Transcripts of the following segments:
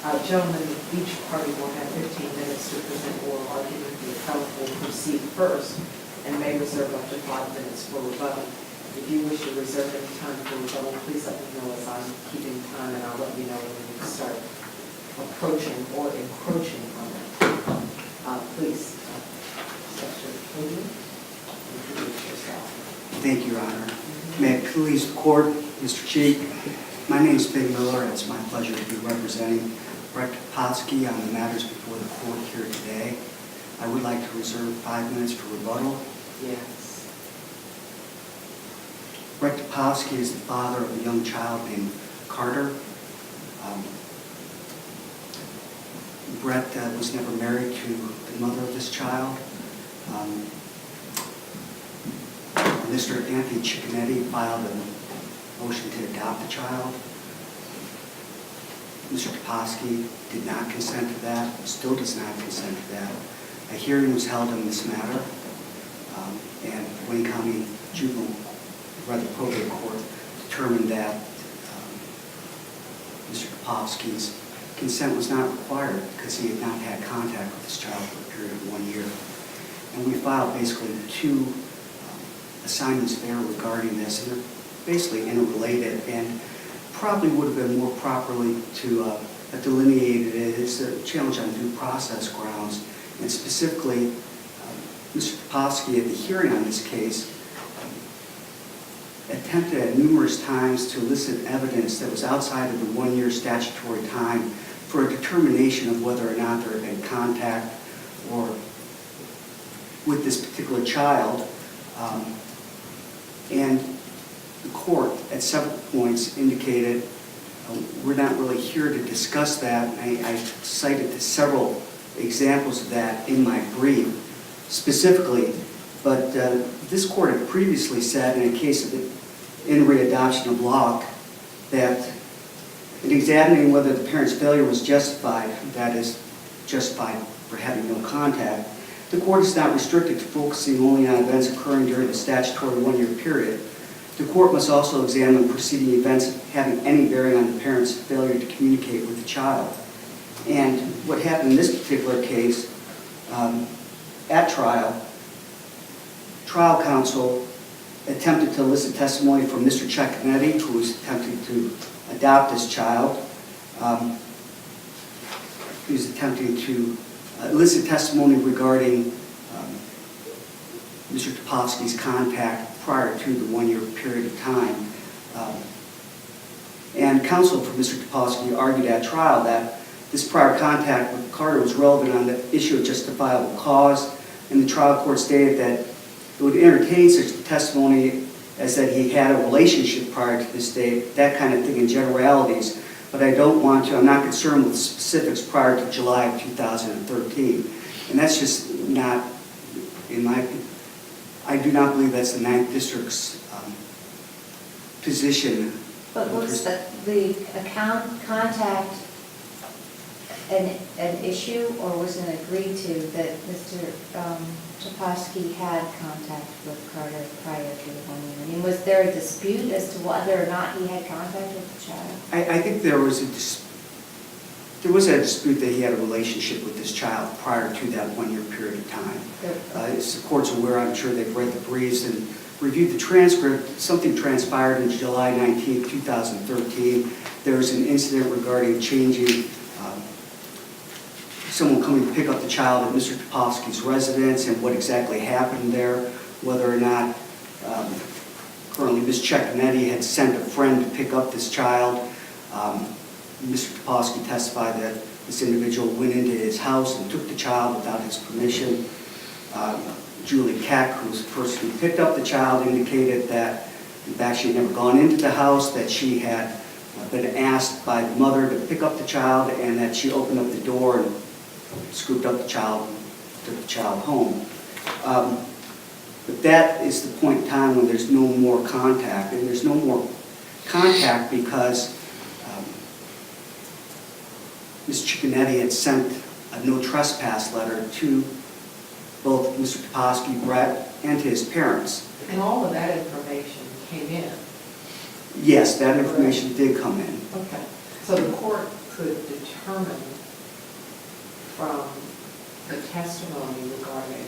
Gentlemen, each party will have 15 minutes to present oral argument. The appellant will proceed first and may reserve up to 5 minutes for rebuttal. If you wish to reserve any time for rebuttal, please let me know as I'm keeping time, and I'll let you know when you start approaching or encroaching on that. Please, Section Hogan, introduce yourself. Thank you, Your Honor. May it please the court, Mr. Chief, my name is Big Miller, and it's my pleasure to be representing Brett Toposky on the matters before the court here today. I would like to reserve 5 minutes for rebuttal. Yes. Brett Toposky is the father of a young child named Carter. Brett was never married to the mother of this child. Mr. Anthony Cicconetti filed a motion to adopt the child. Mr. Toposky did not consent to that, still does not consent to that. A hearing was held on this matter, and Wayne County Juvenile, Probate Court determined that Mr. Toposky's consent was not required because he had not had contact with this child for a period of 1 year. And we filed basically two assignments there regarding this, and they're basically interrelated, and probably would have been more properly to have delineated it as a challenge on due process grounds. And specifically, Mr. Toposky at the hearing on this case attempted at numerous times to elicit evidence that was outside of the 1 year statutory time for a determination of whether or not there had been contact or with this particular child. And the court at several points indicated we're not really here to discuss that. I cited several examples of that in my brief specifically, but this court had previously said in a case of the in-re-adoption of Locke that in examining whether the parent's failure was justified, that is, justified for having no contact, the court is not restricted to focusing only on events occurring during the statutory 1 year period. The court must also examine preceding events having any bearing on the parent's failure to communicate with the child. And what happened in this particular case, at trial counsel attempted to elicit testimony from Mr. Cicconetti, who was attempting to adopt this child. He was attempting to elicit testimony regarding Mr. Toposky's contact prior to the 1 year period of time. And counsel for Mr. Toposky argued at trial that this prior contact with Carter was relevant on the issue of justifiable cause, and the trial court stated that it would entertain such testimony as that he had a relationship prior to this date, that kind of thing in generalities, but I'm not concerned with specifics prior to July of 2013. And that's just not, in my opinion, I do not believe that's the 9th District's position. But was the contact an issue, or was it agreed to that Mr. Toposky had contact with Carter prior to the 1 year? I mean, was there a dispute as to whether or not he had contact with the child? I think there was a dispute that he had a relationship with this child prior to that 1 year period of time. As the court's aware, I'm sure they've read the briefs and reviewed the transcript. Something transpired on July 19, 2013. There was an incident regarding changing someone coming to pick up the child at Mr. Toposky's residence and what exactly happened there, whether or not currently Ms. Cicconetti had sent a friend to pick up this child. Mr. Toposky testified that this individual went into his house and took the child without his permission. Julie Keck, who was the person who picked up the child, indicated that in fact she had never gone into the house, that she had been asked by the mother to pick up the child, and that she opened up the door and scooped up the child and took the child home. But that is the point in time when there's no more contact, and there's no more contact because Ms. Cicconetti had sent a no trespass letter to both Mr. Toposky, Brett, and to his parents. And all of that information came in? Yes, that information did come in. Okay. So the court could determine from the testimony regarding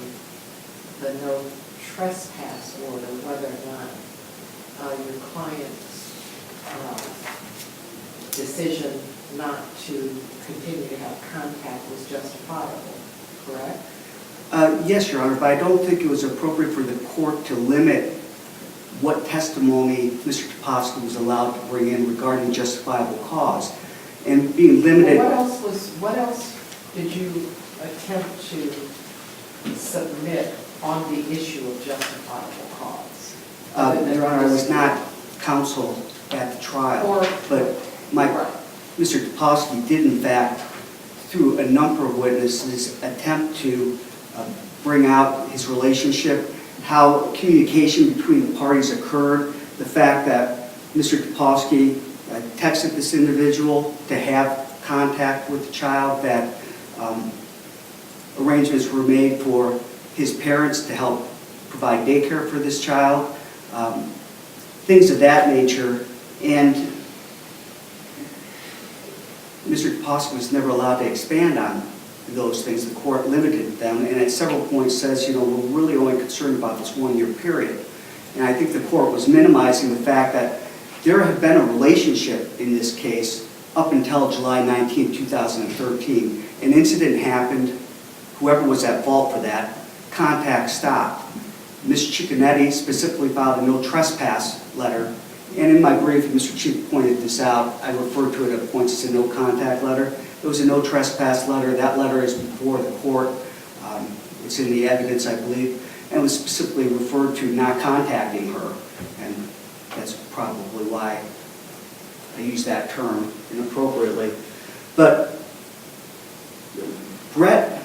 the no trespass order whether or not your client's decision not to continue to have contact was justifiable, correct? Yes, Your Honor, but I don't think it was appropriate for the court to limit what testimony Mr. Topofsky was allowed to bring in regarding justifiable cause. And being limited... Well, what else did you attempt to submit on the issue of justifiable cause? Your Honor, I was not counsel at the trial, but Mr. Topofsky did, in fact, through a number of witnesses, attempt to bring out his relationship, how communication between the parties occurred, the fact that Mr. Topofsky texted this individual to have contact with the child, that arrangements were made for his parents to help provide daycare for this child, things of that nature. And Mr. Topofsky was never allowed to expand on those things. The court limited them, and at several points says, you know, we're really only concerned about this 1 year period. And I think the court was minimizing the fact that there had been a relationship in this case up until July 19, 2013. An incident happened, whoever was at fault for that, contact stopped. Ms. Cicconetti specifically filed a no trespass letter, and in my brief, Mr. Chief pointed this out, I referred to it at points as a no contact letter. It was a no trespass letter. That letter is before the court. It's in the evidence, I believe, and was specifically referred to not contacting her, and that's probably why I use that term inappropriately. But Brett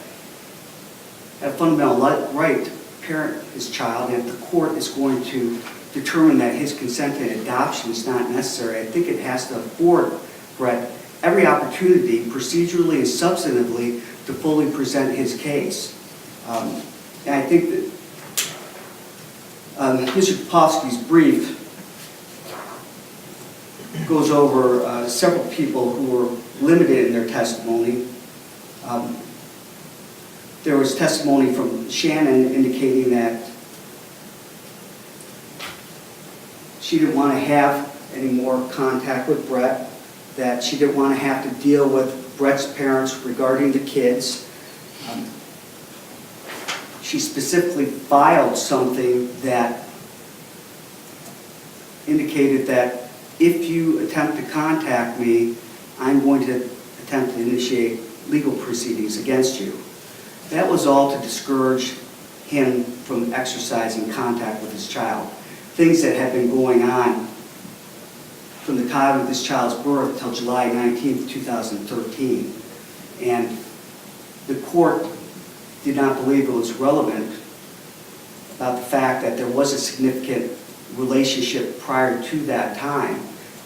had a fundamental right to parent his child, and if the court is going to determine that his consent to adoption is not necessary, I think it has to afford Brett every opportunity, procedurally and substantively, to fully present his case. And I think that Mr. Topofsky's brief goes over several people who were limited in their testimony. There was testimony from Shannon indicating that she didn't want to have any more contact with Brett, that she didn't want to have to deal with Brett's parents regarding the kids. She specifically filed something that indicated that if you attempt to contact me, I'm going to attempt to initiate legal proceedings against you. That was all to discourage him from exercising contact with his child. Things that had been going on from the time of this child's birth until July 19, 2013. And the court did not believe it was relevant about the fact that there was a significant relationship prior to that time,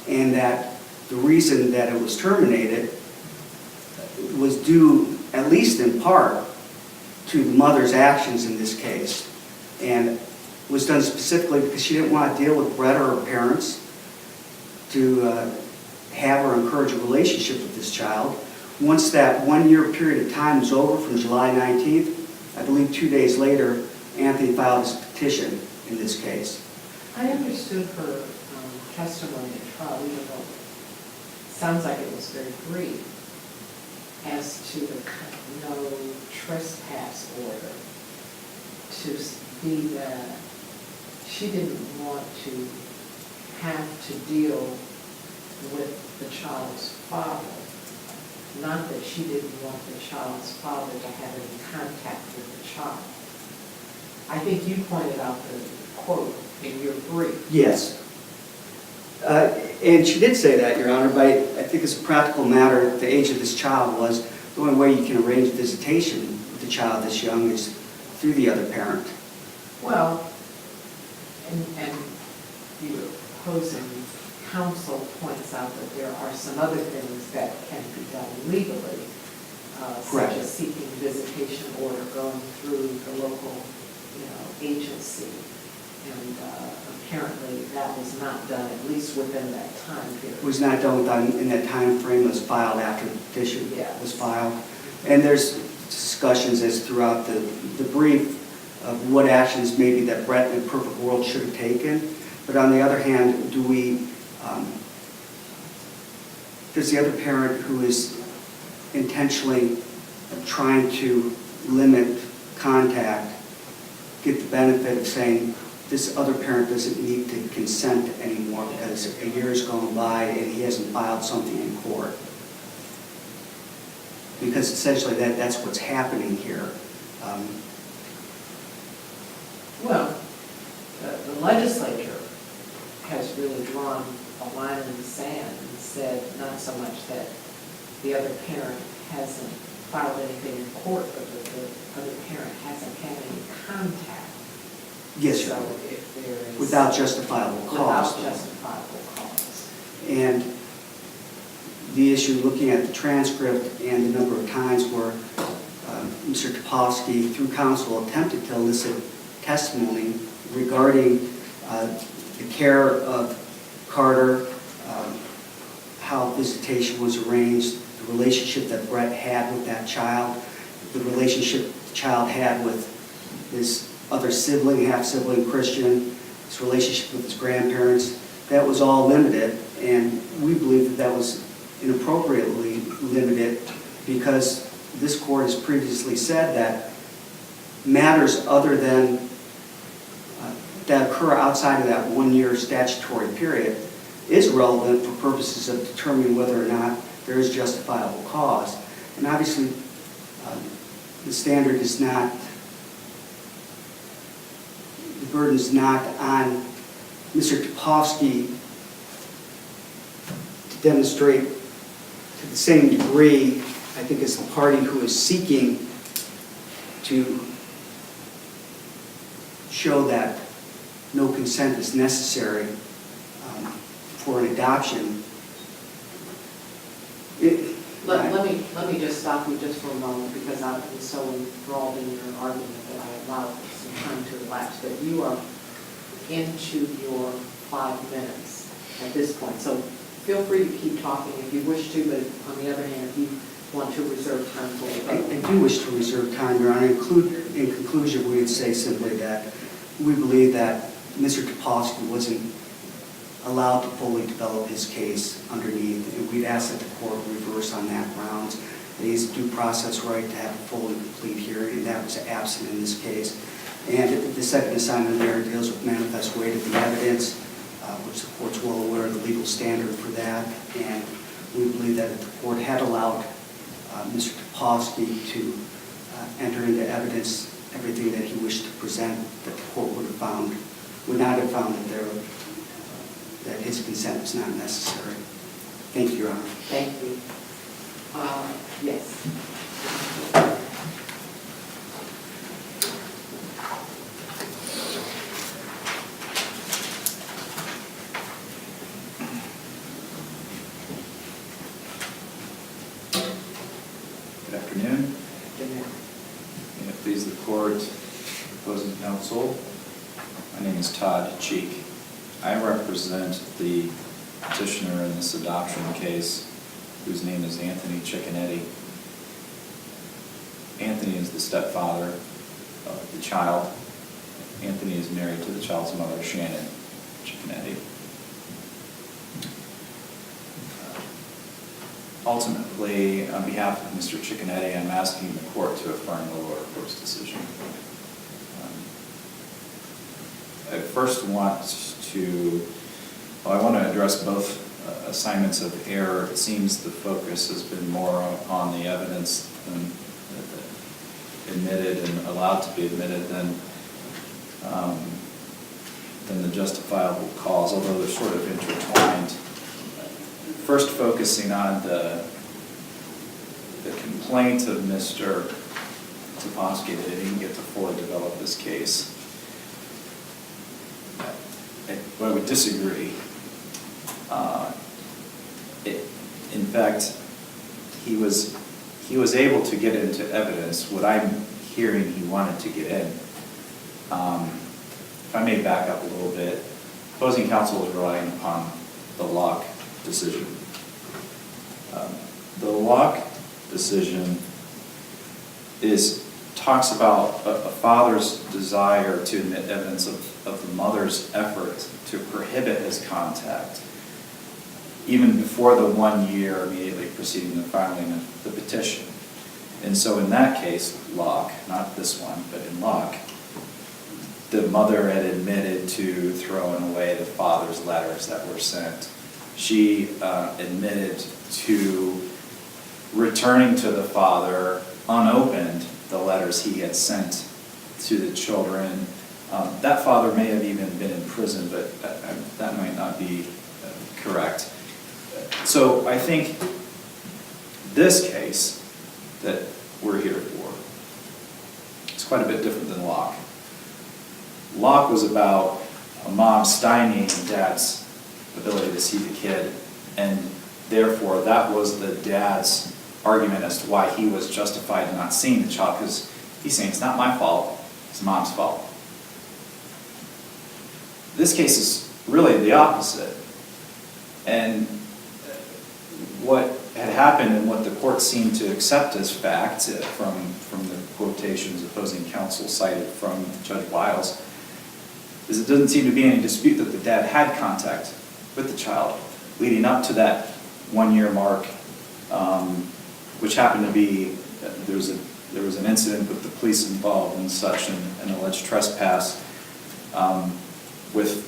and that the reason that it was terminated was due, at least in part, to the mother's actions in this case, and was done specifically because she didn't want to deal with Brett or her parents, to have or encourage a relationship with this child. Once that 1 year period of time was over from July 19th, I believe 2 days later, Anthony filed his petition in this case. I understood her testimony at trial, even though it sounds like it was very brief, as to the no trespass order, to be that she didn't want to have to deal with the child's father. Not that she didn't want the child's father to have any contact with the child. I think you pointed out the quote in your brief. Yes. And she did say that, Your Honor, but I think as a practical matter, the age of this child was the only way you can arrange visitation with a child this young is through the other parent. Well, and the opposing counsel points out that there are some other things that can be done legally, such as seeking visitation order, going through the local, agency. And apparently that was not done, at least within that time period. Was not done in that time frame. It was filed after the petition Yes. was filed. And there's discussions as throughout the brief of what actions maybe that Brett in a perfect world should have taken. But on the other hand, does the other parent who is intentionally trying to limit contact get the benefit of saying this other parent doesn't need to consent anymore because a year's gone by and he hasn't filed something in court? Because essentially that's what's happening here. Well, the legislature has really drawn a line in the sand and said not so much that the other parent hasn't filed anything in court, but that the other parent hasn't had any contact. Yes, So if there is. without justifiable cause. Without justifiable cause. And the issue, looking at the transcript and the number of times where Mr. Topofsky, through counsel, attempted to elicit testimony regarding the care of Carter, how visitation was arranged, the relationship that Brett had with that child, the relationship the child had with his other sibling, half-sibling Christian, his relationship with his grandparents, that was all limited, and we believe that was inappropriately limited because this court has previously said that matters other than that occur outside of that 1-year statutory period is relevant for purposes of determining whether or not there is justifiable cause. And obviously, the standard is not, the burden is not on Mr. Topofsky to demonstrate to the same degree, I think, as the party who is seeking to show that no consent is necessary for an adoption. Let me just stop you just for a moment because I was so enthralled in your argument that I allowed some time to elapse. But you are into your 5 minutes at this point. So feel free to keep talking if you wish to, but on the other hand, if you want to reserve time for it. I do wish to reserve time, Your Honor. In conclusion, we would say simply that we believe that Mr. Topofsky wasn't allowed to fully develop his case underneath, and we'd ask that the court reverse on that grounds. He has a due process right to have a full and complete hearing, and that was absent in this case. And the second assignment there deals with manifest weight of the evidence, which the court's well aware of the legal standard for that, and we believe that if the court had allowed Mr. Topofsky to enter into evidence everything that he wished to present, that the court would not have found that his consent was not necessary. Thank you, Your Honor. Thank you. Yes. Good afternoon. May it please the court, opposing counsel. My name is Todd Cheek. I represent the petitioner in this adoption case, whose name is Anthony Cicconetti. Anthony is the stepfather of the child. Anthony is married to the child's mother, Shannon Cicconetti. Ultimately, on behalf of Mr. Cicconetti, I'm asking the court to affirm the lower court's decision. I first want to address both assignments of error. It seems the focus has been more on the evidence admitted and allowed to be admitted than the justifiable cause, although they're sort of intertwined. First, focusing on the complaint of Mr. Topofsky that he didn't get to fully develop this case. I would disagree. In fact, he was able to get into evidence what I'm hearing he wanted to get in. If I may back up a little bit, opposing counsel is relying upon the Locke decision. The Locke decision talks about a father's desire to admit evidence of the mother's effort to prohibit his contact, even before the 1 year immediately preceding the filing of the petition. And so in that case, Locke, not this one, but in Locke, the mother had admitted to throwing away the father's letters that were sent. She admitted to returning to the father unopened the letters he had sent to the children. That father may have even been in prison, but that might not be correct. So I think this case that we're here for is quite a bit different than Locke. Locke was about a mom stymieing dad's ability to see the kid, and therefore that was the dad's argument as to why he was justified in not seeing the child, because he's saying it's not my fault, it's mom's fault. This case is really the opposite. And what had happened and what the court seemed to accept as fact from the quotations opposing counsel cited from Judge Wiles is it doesn't seem to be any dispute that the dad had contact with the child leading up to that 1 year mark, which happened to be, there was an incident with the police involved and such, an alleged trespass with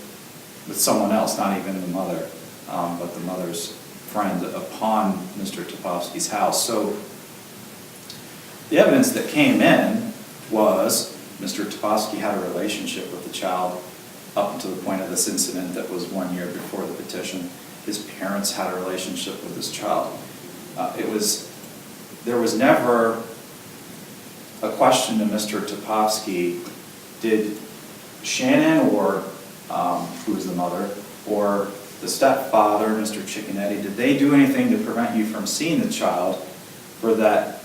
someone else, not even the mother, but the mother's friend upon Mr. Topovsky's house. So the evidence that came in was Mr. Topovsky had a relationship with the child up until the point of this incident that was 1 year before the petition. His parents had a relationship with this child. There was never a question to Mr. Topovsky, did Shannon, or who was the mother, or the stepfather, Mr. Cicconetti, did they do anything to prevent you from seeing the child for that,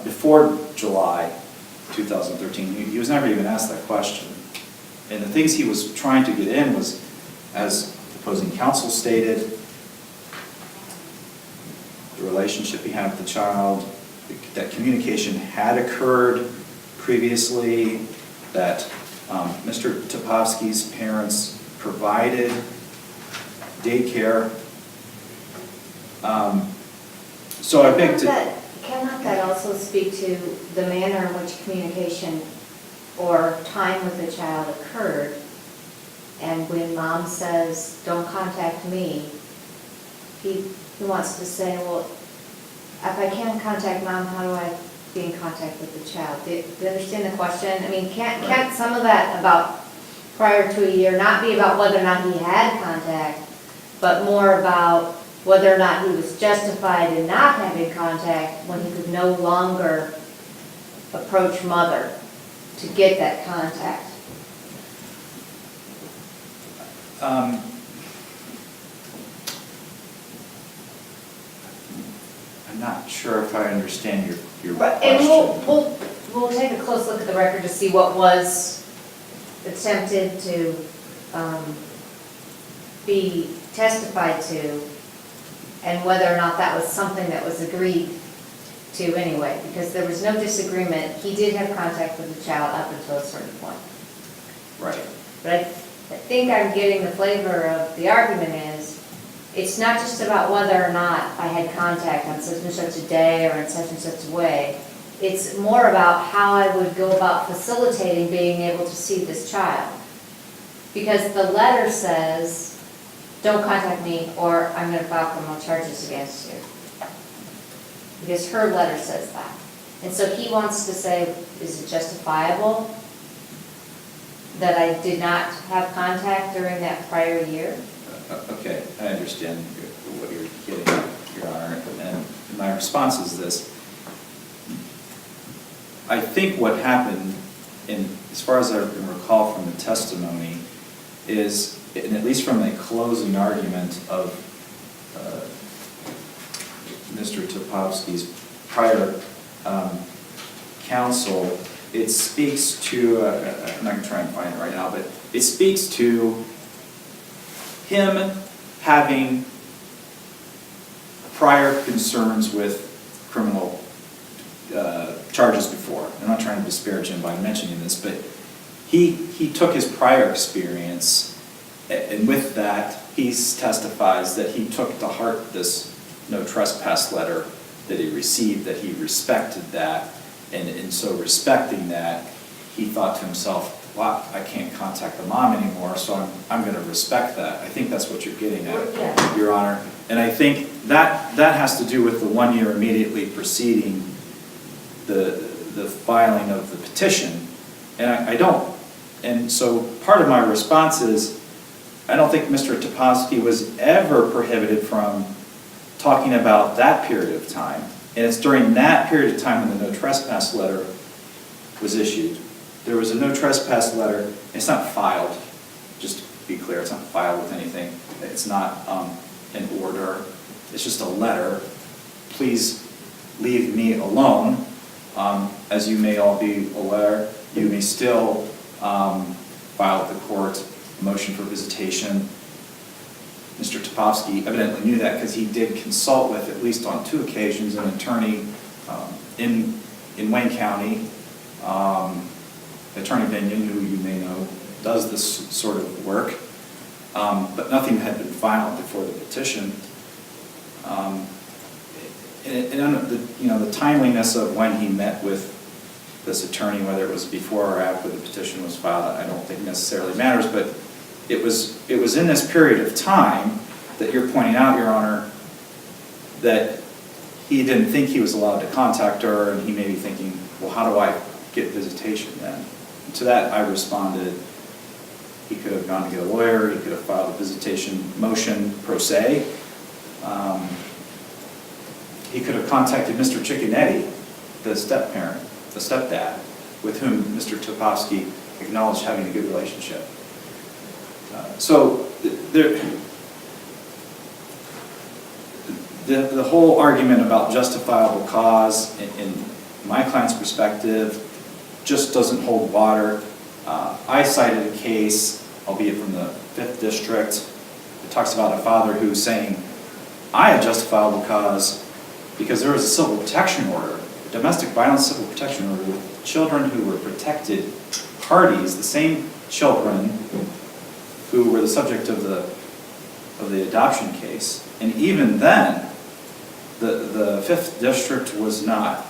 before July 2013? He was never even asked that question. And the things he was trying to get in was, as opposing counsel stated, the relationship he had with the child, that communication had occurred previously, that Mr. Topovsky's parents provided daycare. So I think Cannot that also speak to the manner in which communication or time with the child occurred? And when mom says, don't contact me, he wants to say, well, if I can't contact mom, how do I be in contact with the child? Do you understand the question? I mean, can't some of that about prior to a year not be about whether or not he had contact, but more about whether or not he was justified in not having contact when he could no longer approach mother to get that contact? I'm not sure if I understand your But, question. and we'll take a close look at the record to see what was attempted to be testified to, and whether or not that was something that was agreed to anyway, because there was no disagreement. He did have contact with the child up until a certain point. Right. But I think I'm getting the flavor of the argument is, it's not just about whether or not I had contact on such and such a day or in such and such a way. It's more about how I would go about facilitating being able to see this child. Because the letter says, don't contact me or I'm going to file criminal charges against you. Because her letter says that. And so he wants to say, is it justifiable that I did not have contact during that prior year? Okay, I understand what you're getting at, Your Honor, and my response is this. I think what happened, as far as I can recall from the testimony, is, and at least from the closing argument of Mr. Topovsky's prior counsel, it speaks to, I'm not going to try and find it right now, but it speaks to him having prior concerns with criminal charges before. I'm not trying to disparage him by mentioning this, but he took his prior experience, and with that, he testifies that he took to heart this no trespass letter that he received, that he respected that, and in so respecting that, he thought to himself, well, I can't contact the mom anymore, so I'm going to respect that. I think that's what you're getting at, Yeah. Your Honor. And I think that has to do with the 1 year immediately preceding the filing of the petition. And I don't, and so part of my response is, I don't think Mr. Topolsky was ever prohibited from talking about that period of time. And it's during that period of time when the no trespass letter was issued. There was a no trespass letter. It's not filed, just to be clear, it's not filed with anything. It's not an order. It's just a letter. Please leave me alone. As you may all be aware, you may still file at the court a motion for visitation. Mr. Topolsky evidently knew that because he did consult with, at least on 2 occasions, an attorney in Wayne County, Attorney Binion, who you may know does this sort of work, but nothing had been filed before the petition. The timeliness of when he met with this attorney, whether it was before or after the petition was filed, I don't think necessarily matters, but it was in this period of time that you're pointing out, Your Honor, that he didn't think he was allowed to contact her, and he may be thinking, well, how do I get visitation then? And to that, I responded, he could have gone to get a lawyer, he could have filed a visitation motion pro se. He could have contacted Mr. Cicconetti, the step-parent, the stepdad, with whom Mr. Topolsky acknowledged having a good relationship. So the whole argument about justifiable cause, in my client's perspective, just doesn't hold water. I cited a case, albeit from the 5th District. It talks about a father who's saying, I have justifiable cause because there was a civil protection order, a domestic violence civil protection order with children who were protected parties, the same children who were the subject of the adoption case. And even then, the 5th District was not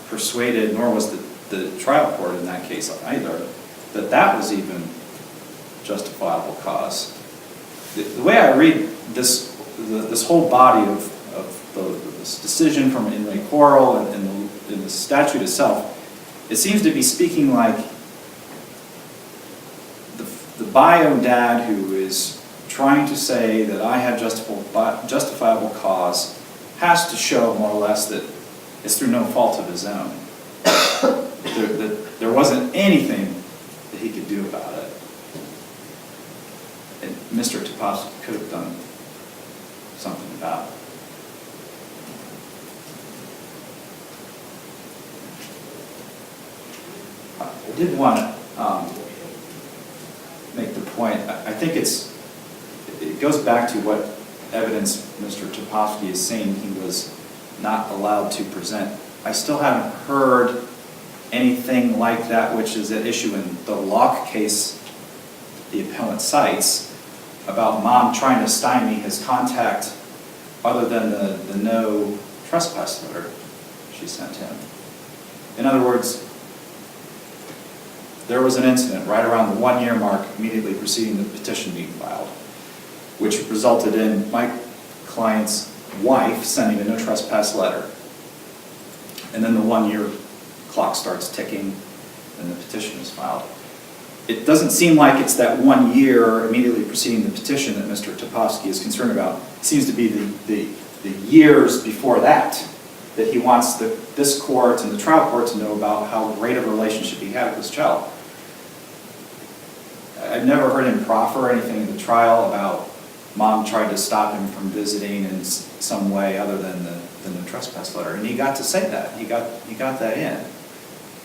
persuaded, nor was the trial court in that case either, that was even justifiable cause. The way I read this whole body of this decision from Inlay Quarrel and the statute itself, it seems to be speaking like the bio dad who is trying to say that I have justifiable cause has to show more or less that it's through no fault of his own. There wasn't anything that he could do about it. And Mr. Topolsky could have done something about it. I did want to make the point, I think it goes back to what evidence Mr. Topolsky is saying he was not allowed to present. I still haven't heard anything like that, which is at issue in the Locke case the appellant cites, about mom trying to stymie his contact other than the no trespass letter she sent him. In other words, there was an incident right around the 1 year mark immediately preceding the petition being filed, which resulted in my client's wife sending a no trespass letter. And then the 1 year clock starts ticking and the petition is filed. It doesn't seem like it's that 1 year immediately preceding the petition that Mr. Topolsky is concerned about. It seems to be the years before that he wants this court and the trial court to know about how great of a relationship he had with his child. I've never heard him proffer anything in the trial about mom tried to stop him from visiting in some way other than the no trespass letter. And he got to say that. He got that in.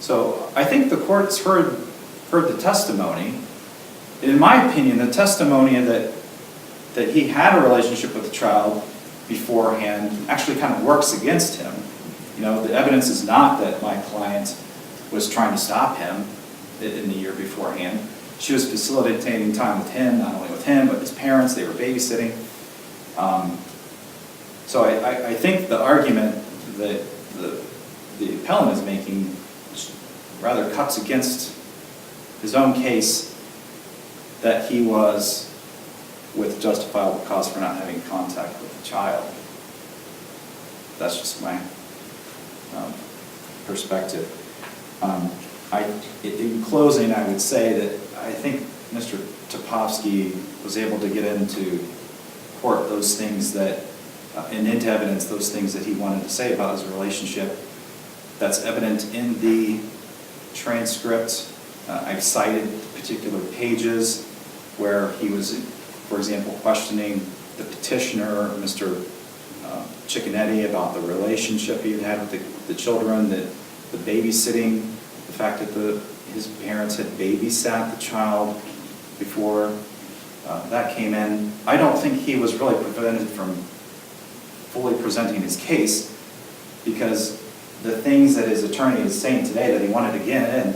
So I think the court's heard the testimony. In my opinion, the testimony that he had a relationship with the child beforehand actually kind of works against him. You know, the evidence is not that my client was trying to stop him in the year beforehand. She was facilitating time with him, not only with him, but his parents. They were babysitting. So I think the argument that the appellant is making rather cuts against his own case that he was with justifiable cause for not having contact with the child. That's just my perspective. In closing, I would say that I think Mr. Topofsky was able to get into court those things that, and into evidence those things that he wanted to say about his relationship. That's evident in the transcript. I've cited particular pages where he was, for example, questioning the petitioner, Mr. Cicconetti, about the relationship he had with the children, the babysitting, the fact that his parents had babysat the child before that came in. I don't think he was really prevented from fully presenting his case, because the things that his attorney is saying today that he wanted to get in,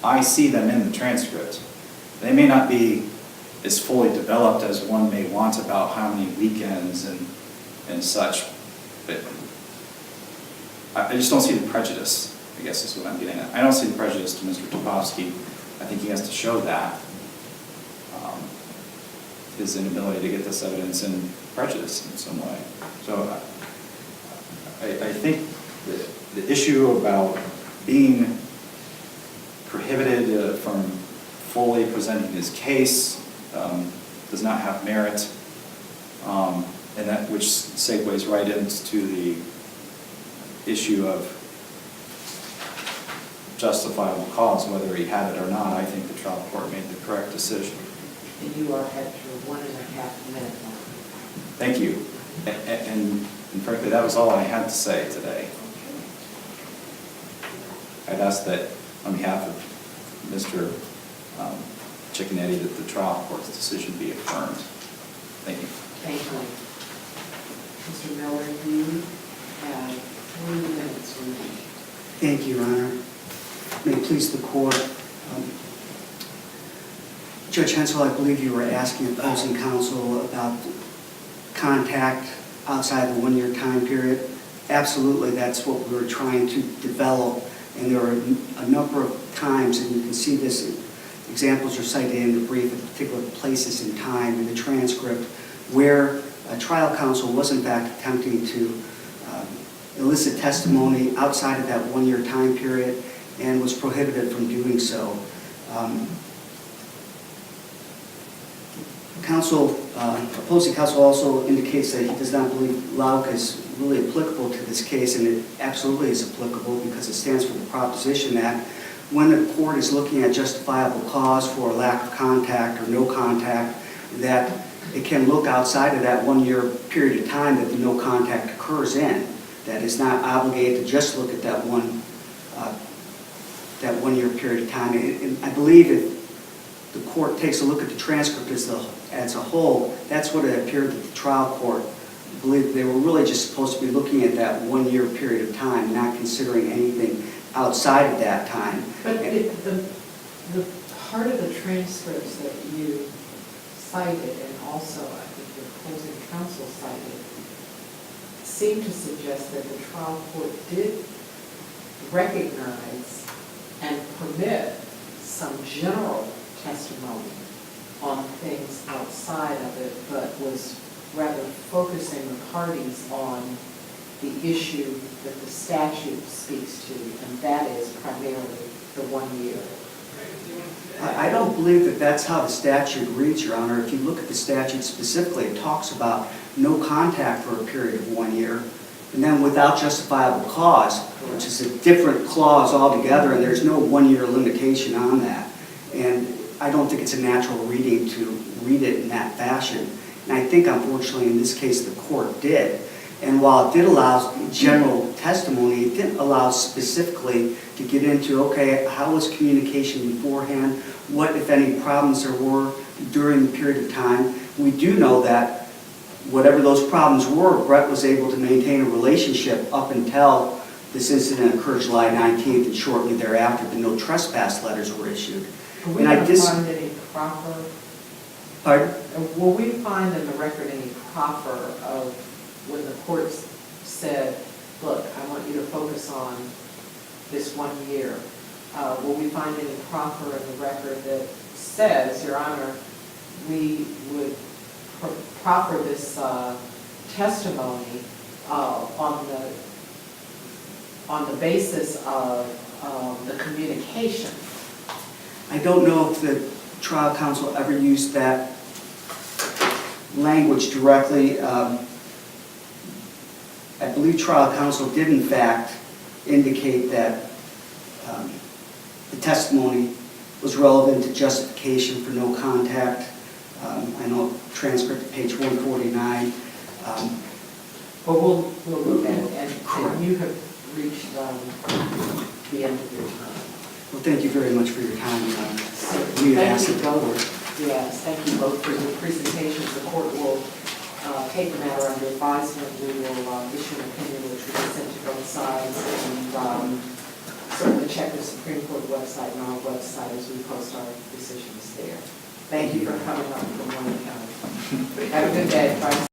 I see them in the transcript. They may not be as fully developed as one may want about how many weekends and such, but I just don't see the prejudice, I guess is what I'm getting at. I don't see the prejudice to Mr. Topofsky. I think he has to show that, his inability to get this evidence and prejudice in some way. So I think the issue about being prohibited from fully presenting his case does not have merit, and that which segues right into the issue of justifiable cause, whether he had it or not. I think the trial court made the correct decision. And you are at your 1.5 minute mark. Thank you. And frankly, that was all I had to say today. I'd ask that on behalf of Mr. Cicconetti that the trial court's decision be affirmed. Thank you. Thank you. Mr. Miller, you have 3 minutes remaining. Thank you, Your Honor. May it please the court. Judge Hensel, I believe you were asking opposing counsel about contact outside the 1-year time period. Absolutely, that's what we were trying to develop, and there are a number of times, and you can see this, examples are cited in the brief at particular places in time in the transcript, where a trial counsel was in fact attempting to elicit testimony outside of that 1-year time period and was prohibited from doing so. Opposing counsel also indicates that he does not believe Lauk is really applicable to this case, and it absolutely is applicable because it stands for the proposition that when the court is looking at justifiable cause for lack of contact or no contact, that it can look outside of that 1-year period of time that the no contact occurs in. That is not obligated to just look at that 1-year period of time. And I believe if the court takes a look at the transcript as a whole, that's what it appeared that the trial court believed. They were really just supposed to be looking at that 1-year period of time, not considering anything outside of that time. But the part of the transcripts that you cited, and also I think the opposing counsel cited, seem to suggest that the trial court did recognize and permit some general testimony on things outside of it, but was rather focusing the parties on the issue that the statute speaks to, and that is primarily the 1 year. I don't believe that that's how the statute reads, Your Honor. If you look at the statute specifically, it talks about no contact for a period of 1 year, and then without justifiable cause, which is a different clause altogether, and there's no 1-year limitation on that. And I don't think it's a natural reading to read it in that fashion. And I think, unfortunately, in this case, the court did. And while it did allow general testimony, it didn't allow specifically to get into, okay, how was communication beforehand? What, if any, problems there were during the period of time? We do know that whatever those problems were, Brett was able to maintain a relationship up until this incident occurred July 19th, and shortly thereafter, the no trespass letters were issued. Will we And I not dis- find any proper, Pardon? will we find in the record any proper of when the courts said, look, I want you to focus on this 1 year? Will we find any proper in the record that says, Your Honor, we would proffer this testimony on the basis of the communication? I don't know if the trial counsel ever used that language directly. I believe trial counsel did in fact indicate that the testimony was relevant to justification for no contact. I know transcript at page 149. But we'll look at it, Correct. and you have reached the end of your time. Well, thank you very much for your time. So, We had thank asked you the both. court. Yes, thank you both for your presentations. The court will take the matter under advisement. We will issue an opinion which will be sent to both sides, and certainly check the Supreme Court website and our website as we post our decisions there. Thank you for coming up from Warren County. Have a good day. Bye.